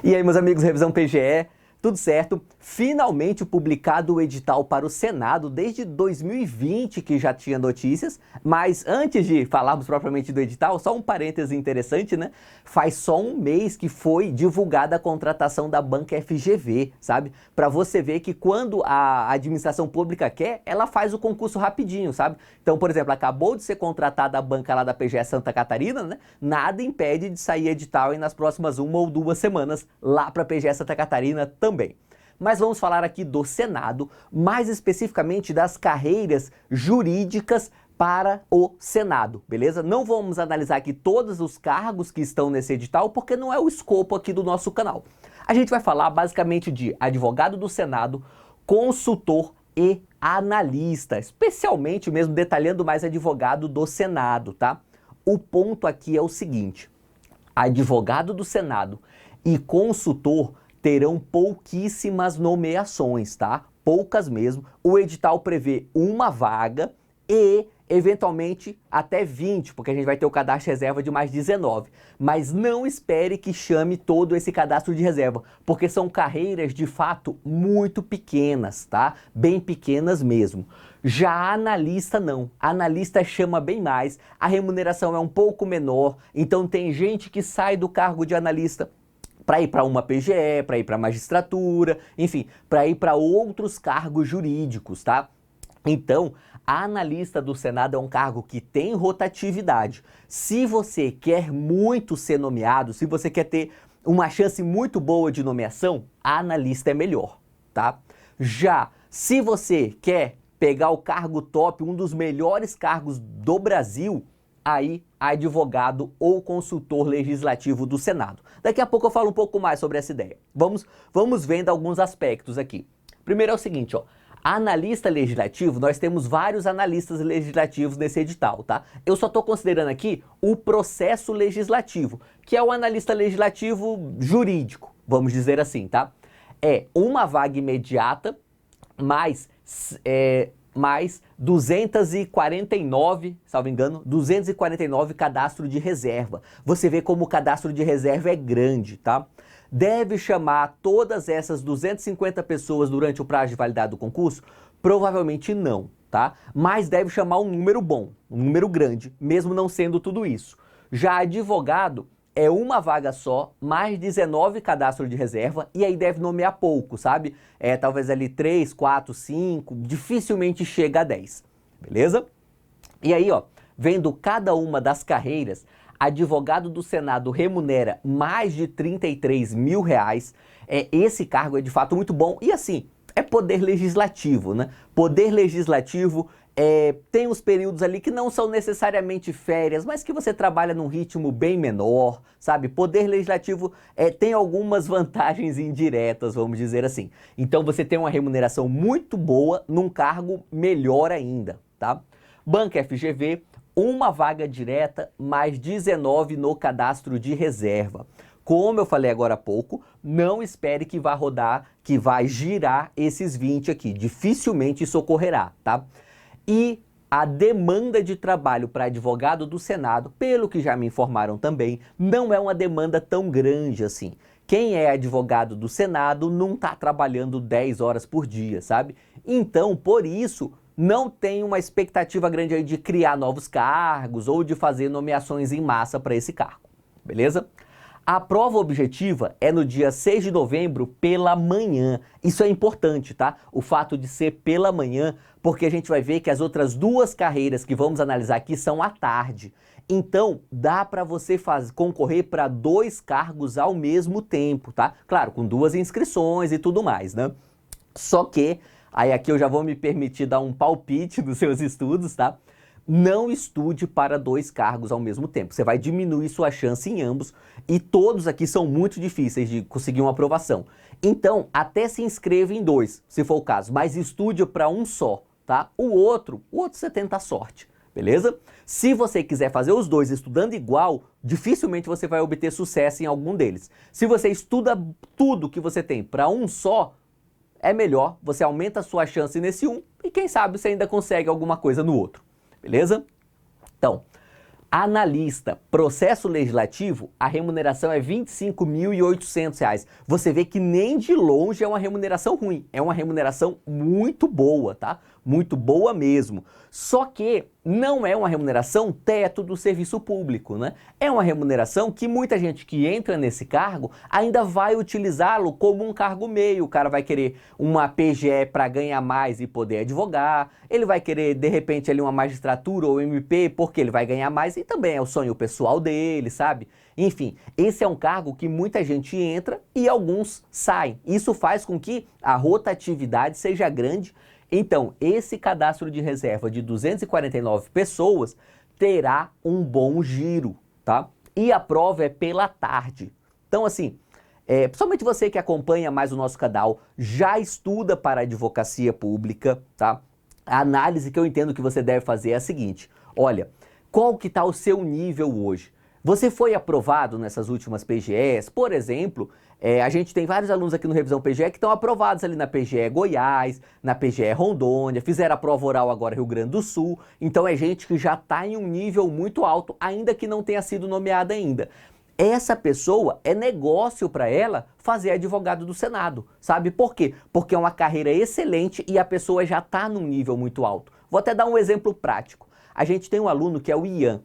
E aí, meus amigos, Revisão PGE, tudo certo? Finalmente publicado o edital para o Senado, desde 2020 que já tinha notícias, mas antes de falarmos propriamente do edital, só um parêntese interessante, né? Faz só um mês que foi divulgada a contratação da banca FGV, sabe? Para você ver que quando a administração pública quer, ela faz o concurso rapidinho, sabe? Então, por exemplo, acabou de ser contratada a banca lá da PGE Santa Catarina, né? Nada impede de sair edital aí nas próximas 1 ou 2 semanas lá para a PGE Santa Catarina também. Mas vamos falar aqui do Senado, mais especificamente das carreiras jurídicas para o Senado, beleza? Não vamos analisar aqui todos os cargos que estão nesse edital, porque não é o escopo aqui do nosso canal. A gente vai falar basicamente de advogado do Senado, consultor e analista, especialmente mesmo detalhando mais advogado do Senado, tá? O ponto aqui é o seguinte: advogado do Senado e consultor terão pouquíssimas nomeações, tá? Poucas mesmo. O edital prevê uma vaga e, eventualmente, até 20, porque a gente vai ter o cadastro de reserva de mais 19. Mas não espere que chame todo esse cadastro de reserva, porque são carreiras, de fato, muito pequenas, tá? Bem pequenas mesmo. Já a analista não. A analista chama bem mais, a remuneração é um pouco menor, então tem gente que sai do cargo de analista para ir para uma PGE, para ir para a magistratura, enfim, para ir para outros cargos jurídicos, tá? Então, a analista do Senado é um cargo que tem rotatividade. Se você quer muito ser nomeado, se você quer ter uma chance muito boa de nomeação, a analista é melhor, tá? Já, se você quer pegar o cargo top, um dos melhores cargos do Brasil, aí advogado ou consultor legislativo do Senado. Daqui a pouco eu falo um pouco mais sobre essa ideia. Vamos vendo alguns aspectos aqui. Primeiro é o seguinte, ó. Analista legislativo, nós temos vários analistas legislativos nesse edital, tá? Eu só estou considerando aqui o processo legislativo, que é o analista legislativo jurídico, vamos dizer assim, tá? É uma vaga imediata, mais 249, salvo engano, 249 cadastro de reserva. Você vê como o cadastro de reserva é grande, tá? Deve chamar todas essas 250 pessoas durante o prazo de validade do concurso? Provavelmente não, tá? Mas deve chamar um número bom, um número grande, mesmo não sendo tudo isso. Já advogado é uma vaga só, mais 19 cadastros de reserva, e aí deve nomear pouco, sabe? Talvez ali 3, 4, 5, dificilmente chega a 10, beleza? E aí, ó, vendo cada uma das carreiras, advogado do Senado remunera mais de R$ 33 mil. Esse cargo é de fato muito bom. E assim, é poder legislativo, né? Poder legislativo tem uns períodos ali que não são necessariamente férias, mas que você trabalha num ritmo bem menor, sabe? Poder legislativo tem algumas vantagens indiretas, vamos dizer assim. Então você tem uma remuneração muito boa num cargo melhor ainda, tá? Banca FGV, uma vaga direta, mais 19 no cadastro de reserva. Como eu falei agora há pouco, não espere que vá rodar, que vai girar esses 20 aqui. Dificilmente isso ocorrerá, tá? E a demanda de trabalho para advogado do Senado, pelo que já me informaram também, não é uma demanda tão grande assim. Quem é advogado do Senado não está trabalhando 10 horas por dia, sabe? Então, por isso, não tem uma expectativa grande aí de criar novos cargos ou de fazer nomeações em massa para esse cargo, beleza? A prova objetiva é no dia 6 de novembro pela manhã. Isso é importante, tá? O fato de ser pela manhã, porque a gente vai ver que as outras duas carreiras que vamos analisar aqui são à tarde. Então, dá para você concorrer para 2 cargos ao mesmo tempo, tá? Claro, com 2 inscrições e tudo mais, né? Só que, aí aqui eu já vou me permitir dar um palpite dos seus estudos, tá? Não estude para 2 cargos ao mesmo tempo. Você vai diminuir sua chance em ambos e todos aqui são muito difíceis de conseguir uma aprovação. Então, até se inscreva em 2, se for o caso, mas estude para um só, tá? O outro você tenta a sorte, beleza? Se você quiser fazer os 2 estudando igual, dificilmente você vai obter sucesso em algum deles. Se você estuda tudo que você tem para um só, é melhor, você aumenta a sua chance nesse um e quem sabe você ainda consegue alguma coisa no outro. Beleza? Então, Analista, processo legislativo, a remuneração é R$ 25.800. Você vê que nem de longe é uma remuneração ruim, é uma remuneração muito boa, tá? Muito boa mesmo. Só que não é uma remuneração teto do serviço público, né? É uma remuneração que muita gente que entra nesse cargo ainda vai utilizá-lo como um cargo meio. O cara vai querer uma PGE para ganhar mais e poder advogar, ele vai querer, de repente, ali uma magistratura ou MP porque ele vai ganhar mais e também é o sonho pessoal dele, sabe? Enfim, esse é um cargo que muita gente entra e alguns saem. Isso faz com que a rotatividade seja grande. Então, esse cadastro de reserva de 249 pessoas terá um bom giro, tá? E a prova é pela tarde. Então, assim, principalmente você que acompanha mais o nosso canal, já estuda para a advocacia pública, tá? A análise que eu entendo que você deve fazer é a seguinte: olha, qual que está o seu nível hoje? Você foi aprovado nessas últimas PGEs? Por exemplo, a gente tem vários alunos aqui no Revisão PGE que estão aprovados ali na PGE Goiás, na PGE Rondônia, fizeram a prova oral agora Rio Grande do Sul, então é gente que já está em um nível muito alto, ainda que não tenha sido nomeada ainda. Essa pessoa é negócio para ela fazer advogado do Senado, sabe por quê? Porque é uma carreira excelente e a pessoa já está num nível muito alto. Vou até dar um exemplo prático. A gente tem um aluno que é o Ian.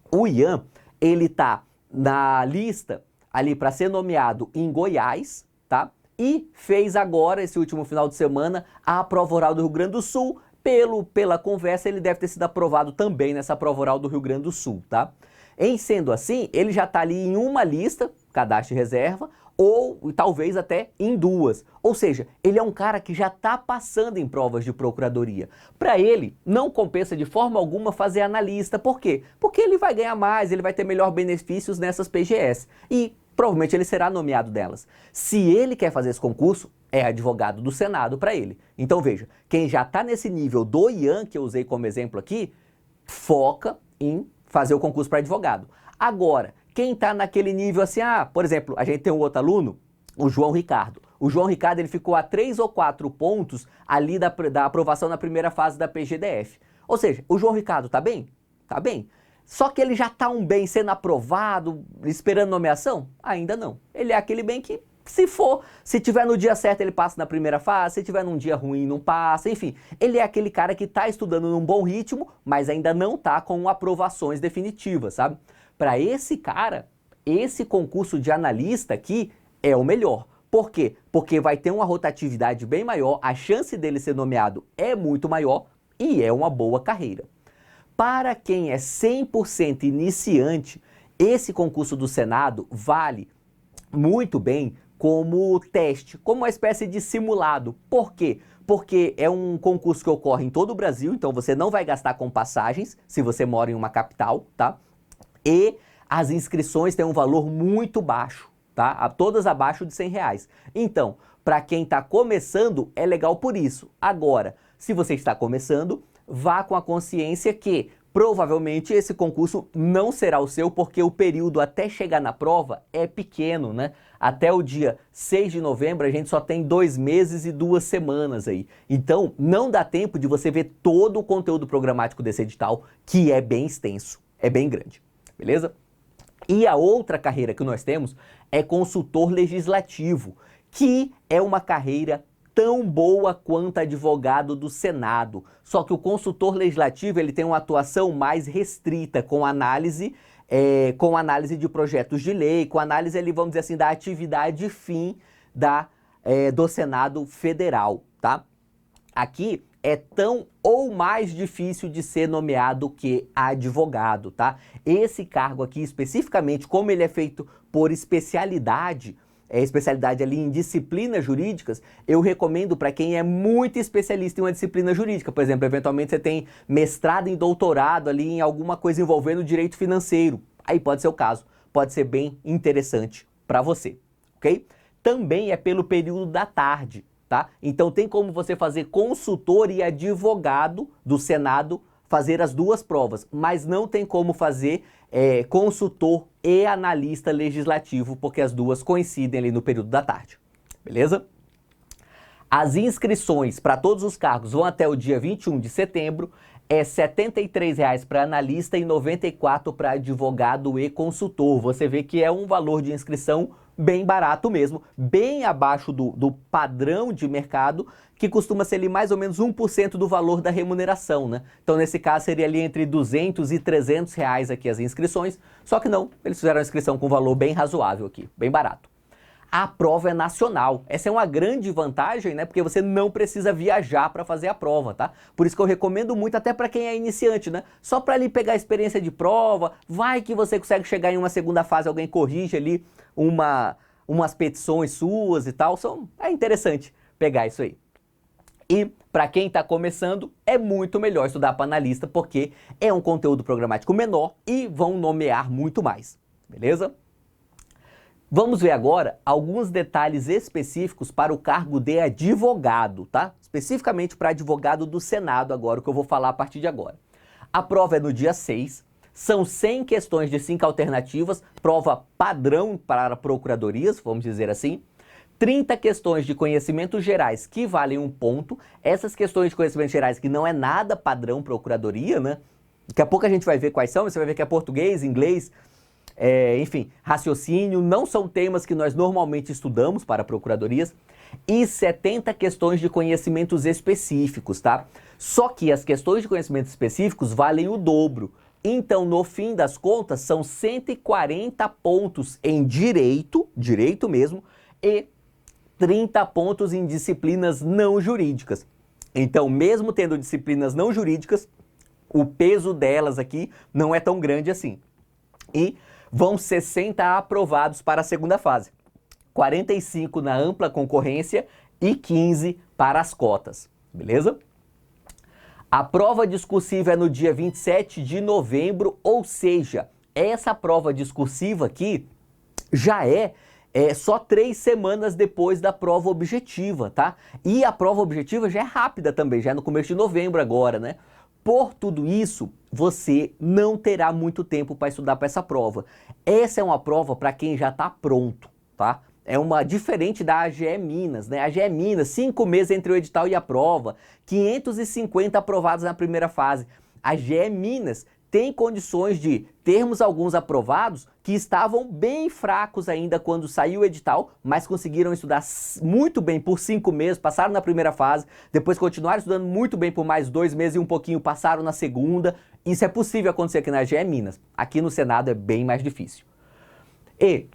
O Ian, ele tá na lista ali para ser nomeado em Goiás, tá? E fez agora, esse último final de semana, a prova oral do Rio Grande do Sul. Pela conversa, ele deve ter sido aprovado também nessa prova oral do Rio Grande do Sul, tá? Em sendo assim, ele já está ali em uma lista, cadastro de reserva, ou talvez até em duas. Ou seja, ele é um cara que já está passando em provas de procuradoria. Para ele, não compensa de forma alguma fazer analista. Por quê? Porque ele vai ganhar mais, ele vai ter melhor benefícios nessas PGEs. E provavelmente ele será nomeado delas. Se ele quer fazer esse concurso, é advogado do Senado para ele. Então veja, quem já está nesse nível do Ian, que eu usei como exemplo aqui, foca em fazer o concurso para advogado. Agora, quem está naquele nível assim, por exemplo, a gente tem um outro aluno, o João Ricardo. O João Ricardo, ele ficou a 3 ou 4 pontos ali da aprovação na primeira fase da PGDF. Ou seja, o João Ricardo tá bem? Tá bem. Só que ele já tá um bem sendo aprovado, esperando nomeação? Ainda não. Ele é aquele bem que, se tiver no dia certo, ele passa na primeira fase, se tiver num dia ruim, não passa, enfim. Ele é aquele cara que tá estudando num bom ritmo, mas ainda não tá com aprovações definitivas, sabe? Para esse cara, esse concurso de analista aqui é o melhor. Por quê? Porque vai ter uma rotatividade bem maior, a chance dele ser nomeado é muito maior e é uma boa carreira. Para quem é 100% iniciante, esse concurso do Senado vale muito bem como teste, como uma espécie de simulado. Por quê? Porque é um concurso que ocorre em todo o Brasil, então você não vai gastar com passagens se você mora em uma capital, tá? E as inscrições têm um valor muito baixo, tá? Todas abaixo de R$100. Então, para quem está começando, é legal por isso. Agora, se você está começando, vá com a consciência que provavelmente esse concurso não será o seu, porque o período até chegar na prova é pequeno, né? Até o dia 6 de novembro a gente só tem 2 meses e 2 semanas aí. Então, não dá tempo de você ver todo o conteúdo programático desse edital, que é bem extenso, é bem grande. Beleza? E a outra carreira que nós temos é consultor legislativo, que é uma carreira tão boa quanto advogado do Senado. Só que o consultor legislativo ele tem uma atuação mais restrita com análise de projetos de lei, com análise, vamos dizer assim, da atividade fim do Senado Federal, tá? Aqui é tão ou mais difícil de ser nomeado que advogado, tá? Esse cargo aqui, especificamente, como ele é feito por especialidade ali em disciplinas jurídicas, eu recomendo para quem é muito especialista em uma disciplina jurídica. Por exemplo, eventualmente você tem mestrado e doutorado ali em alguma coisa envolvendo direito financeiro. Aí pode ser o caso, pode ser bem interessante para você, ok? Também é pelo período da tarde. Tá? Então tem como você fazer consultor e advogado do Senado, fazer as duas provas, mas não tem como fazer consultor e analista legislativo, porque as duas coincidem ali no período da tarde, beleza? As inscrições para todos os cargos vão até o dia 21 de setembro, é R$ 73,00 para analista e R$ 94,00 para advogado e consultor. Você vê que é um valor de inscrição bem barato mesmo, bem abaixo do padrão de mercado, que costuma ser ali mais ou menos 1% do valor da remuneração, né? Então, nesse caso, seria ali entre R$ 200 e R$ 300 aqui as inscrições, só que não, eles fizeram a inscrição com um valor bem razoável aqui, bem barato. A prova é nacional. Essa é uma grande vantagem, né? Porque você não precisa viajar para fazer a prova, tá? Por isso que eu recomendo muito até para quem é iniciante, né? Só para ali pegar a experiência de prova, vai que você consegue chegar em uma segunda fase, alguém corrige ali umas petições suas e tal. É interessante pegar isso aí. E para quem está começando, é muito melhor estudar para analista, porque é um conteúdo programático menor e vão nomear muito mais, beleza? Vamos ver agora alguns detalhes específicos para o cargo de advogado, tá? Especificamente para advogado do Senado agora, o que eu vou falar a partir de agora. A prova é no dia 6, são 100 questões de 5 alternativas, prova padrão para procuradorias, vamos dizer assim. 30 questões de conhecimentos gerais que valem 1 ponto. Essas questões de conhecimentos gerais que não é nada padrão procuradoria, né? Daqui a pouco a gente vai ver quais são, você vai ver que é português, inglês, enfim, raciocínio, não são temas que nós normalmente estudamos para procuradorias, e 70 questões de conhecimentos específicos, tá? Só que as questões de conhecimentos específicos valem o dobro. Então, no fim das contas, são 140 pontos em direito mesmo, e 30 pontos em disciplinas não jurídicas. Então, mesmo tendo disciplinas não jurídicas, o peso delas aqui não é tão grande assim. E vão 60 aprovados para a segunda fase, 45 na ampla concorrência e 15 para as cotas, beleza? A prova discursiva é no dia 27 de novembro, ou seja, essa prova discursiva aqui já é só 3 semanas depois da prova objetiva, tá? E a prova objetiva já é rápida também, já é no começo de novembro agora, né? Por tudo isso, você não terá muito tempo para estudar para essa prova. Essa é uma prova para quem já está pronto, tá? É uma diferente da AGE Minas, né? A AGE Minas, 5 meses entre o edital e a prova, 550 aprovados na primeira fase. A AGE Minas tem condições de termos alguns aprovados que estavam bem fracos ainda quando saiu o edital, mas conseguiram estudar muito bem por 5 meses, passaram na primeira fase, depois continuaram estudando muito bem por mais 2 meses e um pouquinho, passaram na segunda. Isso é possível acontecer aqui na AGE Minas. Aqui no Senado é bem mais difícil. E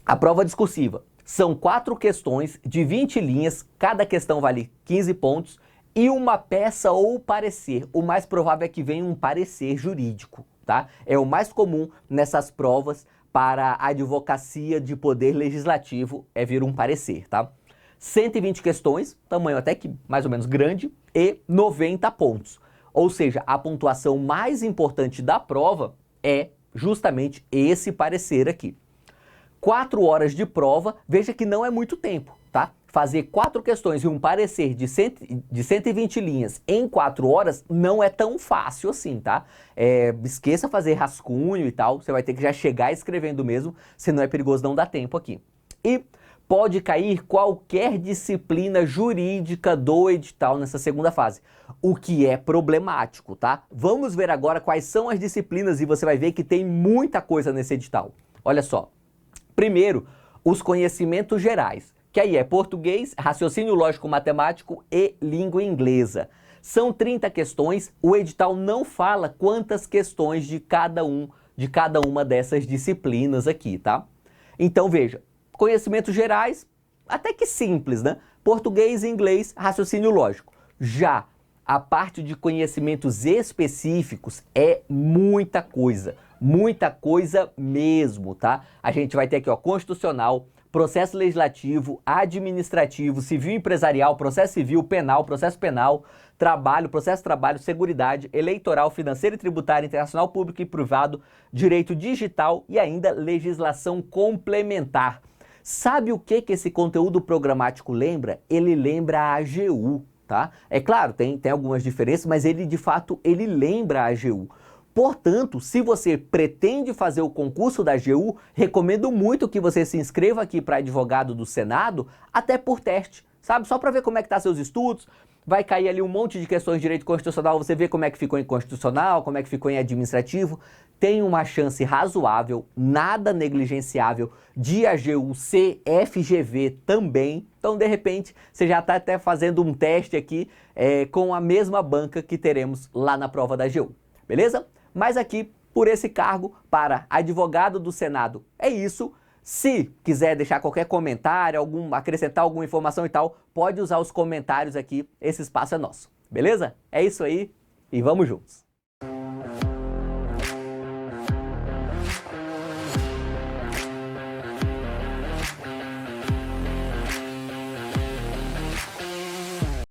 a prova discursiva são 4 questões de 20 linhas, cada questão vale 15 pontos, e uma peça ou parecer. O mais provável é que venha um parecer jurídico, tá? É o mais comum nessas provas para a advocacia de poder legislativo, é vir um parecer, tá? 120 questões, tamanho até que mais ou menos grande, e 90 pontos. Ou seja, a pontuação mais importante da prova é justamente esse parecer aqui. 4 horas de prova, veja que não é muito tempo, tá? Fazer 4 questões e um parecer de 120 linhas em 4 horas não é tão fácil assim, tá? Esqueça fazer rascunho e tal, você vai ter que já chegar escrevendo mesmo, senão é perigoso não dar tempo aqui. E pode cair qualquer disciplina jurídica do edital nessa segunda fase, o que é problemático, tá? Vamos ver agora quais são as disciplinas e você vai ver que tem muita coisa nesse edital. Olha só. Primeiro, os conhecimentos gerais, que aí é português, raciocínio lógico-matemático e língua inglesa. São 30 questões, o edital não fala quantas questões de cada uma dessas disciplinas aqui, tá? Então veja, conhecimentos gerais, até que simples, né? Português, inglês, raciocínio lógico. Já a parte de conhecimentos específicos é muita coisa mesmo, tá? A gente vai ter aqui, ó, constitucional, processo legislativo, administrativo, civil e empresarial, processo civil, penal, processo penal, trabalho, processo de trabalho, seguridade, eleitoral, financeiro e tributário, internacional, público e privado, direito digital e ainda legislação complementar. Sabe o que esse conteúdo programático lembra? Ele lembra a AGU, tá? É claro, tem algumas diferenças, mas ele de fato lembra a AGU. Portanto, se você pretende fazer o concurso da AGU, recomendo muito que você se inscreva aqui para advogado do Senado, até por teste, sabe? Só para ver como é que tá seus estudos, vai cair ali um monte de questões de direito constitucional, você vê como é que ficou em constitucional, como é que ficou em administrativo. Tem uma chance razoável, nada negligenciável, de AGU ser FGV também. Então, de repente, você já está até fazendo um teste aqui com a mesma banca que teremos lá na prova da AGU, beleza? Mas aqui, por esse cargo para advogado do Senado, é isso. Se quiser deixar qualquer comentário, acrescentar alguma informação e tal, pode usar os comentários aqui, esse espaço é nosso, beleza? É isso aí e vamos juntos!